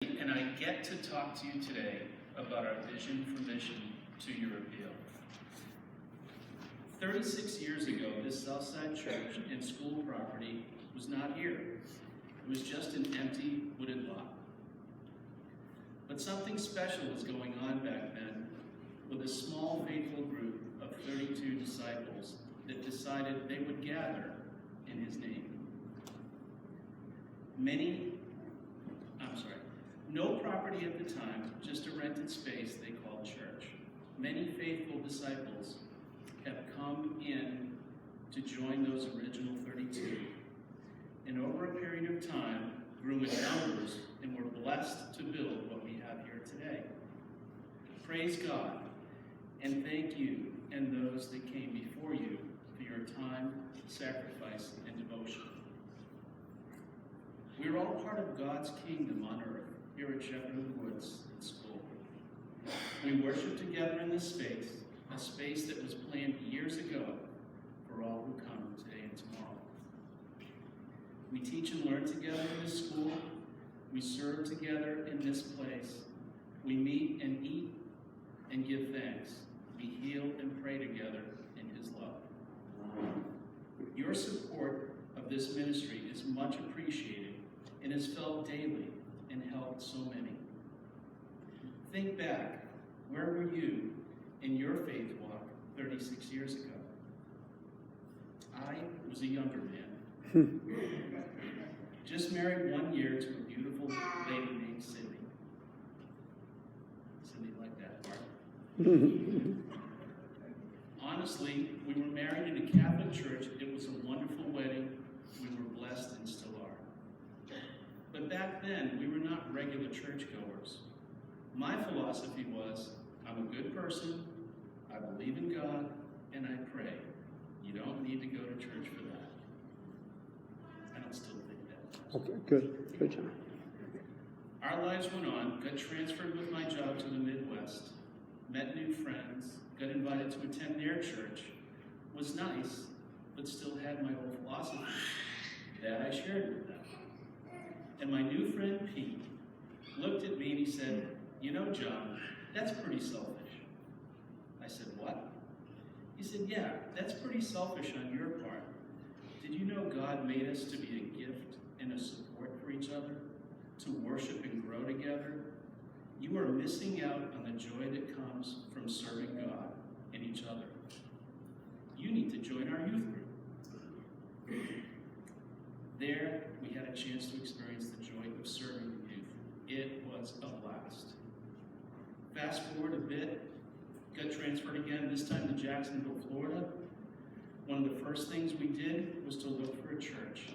And I get to talk to you today about our vision for mission to your appeal. 36 years ago, this Southside church and school property was not here. It was just an empty wooden lot. But something special was going on back then with a small faithful group of 32 disciples that decided they would gather in his name. No property at the time, just a rented space they called church. Many faithful disciples have come in to join those original 32, and over a period of time grew in numbers and were blessed to build what we have here today. Praise God, and thank you and those that came before you for your time, sacrifice, and devotion. We are all part of God's kingdom on earth here at Shepherd of the Woods School. We worship together in this space, a space that was planned years ago for all who come today and tomorrow. We teach and learn together in this school. We serve together in this place. We meet and eat and give thanks. We heal and pray together in his love. Your support of this ministry is much appreciated and is felt daily and helped so many. Think back, where were you in your faith walk 36 years ago? I was a younger man. Just married 1 year to a beautiful lady named Cindy. Cindy liked that part. Honestly, we were married in a Catholic church. It was a wonderful wedding. We were blessed and still are. But back then, we were not regular churchgoers. My philosophy was, I'm a good person, I believe in God, and I pray. You don't need to go to church for that. I don't still think that. Okay, good. Good job. Our lives went on, got transferred with my job to the Midwest, met new friends, got invited to attend their church, was nice, but still had my old philosophy. That I shared with them. And my new friend Pete looked at me and he said, "You know, John, that's pretty selfish." I said, "What?" He said, "Yeah, that's pretty selfish on your part. Did you know God made us to be a gift and a support for each other, to worship and grow together? You are missing out on the joy that comes from serving God and each other. You need to join our youth group." There, we had a chance to experience the joy of serving the youth. It was a blast. Fast forward a bit, got transferred again, this time to Jacksonville, Florida. One of the first things we did was to look for a church.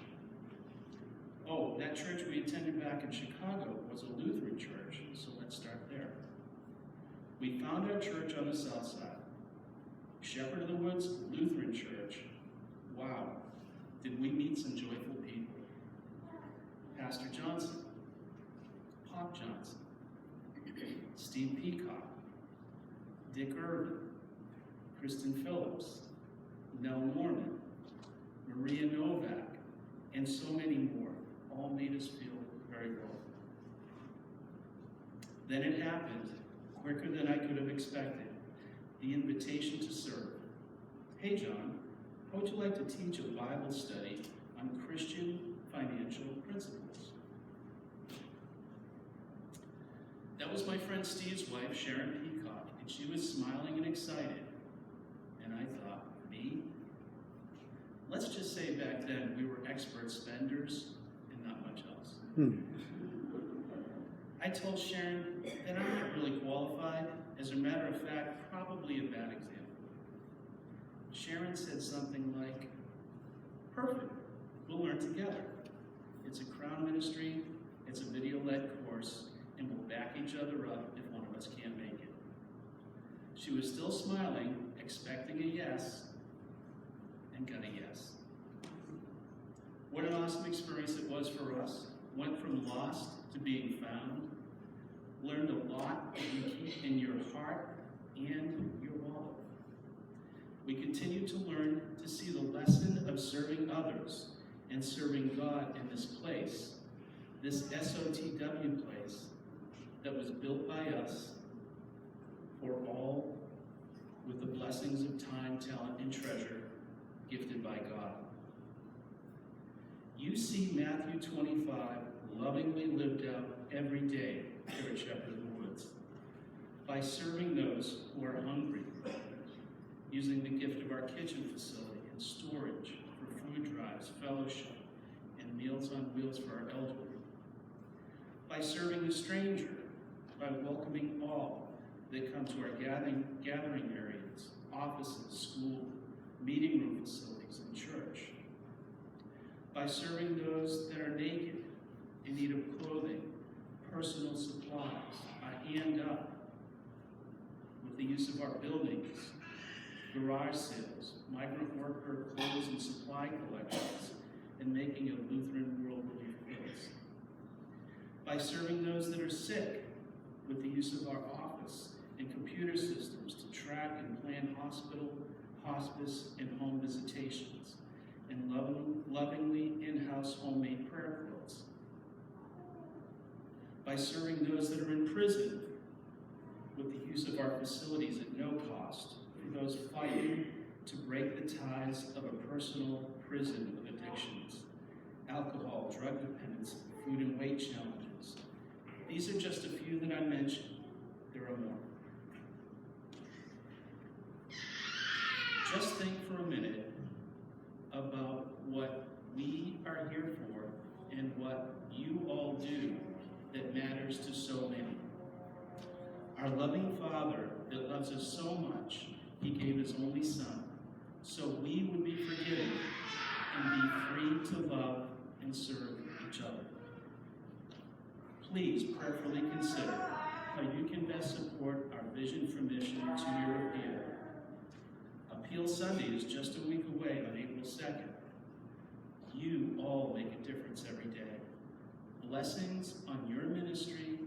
Oh, that church we attended back in Chicago was a Lutheran church, so let's start there. We found our church on the south side. Shepherd of the Woods Lutheran Church. Wow, did we meet some joyful people. Pastor Johnson, Pop Johnson, Steve Peacock, Dick Irvin, Kristen Phillips, Nell Norman, Maria Novak, and so many more, all made us feel very welcome. Then it happened, quicker than I could have expected, the invitation to serve. "Hey John, how would you like to teach a Bible study on Christian financial principles?" That was my friend Steve's wife, Sharon Peacock, and she was smiling and excited. And I thought, me? Let's just say back then we were expert spenders and not much else. I told Sharon that I'm not really qualified. As a matter of fact, probably a bad example. Sharon said something like, "Perfect, we'll learn together. It's a Crown ministry, it's a video-led course, and we'll back each other up if one of us can't make it." She was still smiling, expecting a yes, and got a yes. What an awesome experience it was for us. Went from lost to being found. Learned a lot that you keep in your heart and your wallet. We continue to learn to see the lesson of serving others and serving God in this place, this SOTW place was built by us for all with the blessings of time, talent, and treasure gifted by God. You see Matthew 25 lovingly lived out every day here at Shepherd of the Woods by serving those who are hungry, using the gift of our kitchen facility and storage for food drives, fellowship, and meals on wheels for our elderly, by serving the stranger, by welcoming all that come to our gathering areas, offices, school, meeting room facilities, and church, by serving those that are naked, in need of clothing, personal supplies, a hand up, with the use of our buildings, garage sales, migrant worker clothes and supply collections, and making of Lutheran World Relief Kits, by serving those that are sick, with the use of our office and computer systems to track and plan hospital, hospice, and home visitations, and lovingly in-house homemade prayer quilts, by serving those that are in prison, with the use of our facilities at no cost for those fighting to break the ties of a personal prison of addictions, alcohol, drug dependence, food and weight challenges. These are just a few that I mentioned. There are more. Just think for a minute about what we are here for and what you all do that matters to so many. Our loving Father that loves us so much, he gave his only Son, so we would be forgiven and be free to love and serve each other. Please prayerfully consider how you can best support our Vision for Mission 2-year appeal. Appeal Sunday is just a week away on April 2nd. You all make a difference every day. Blessings on your ministry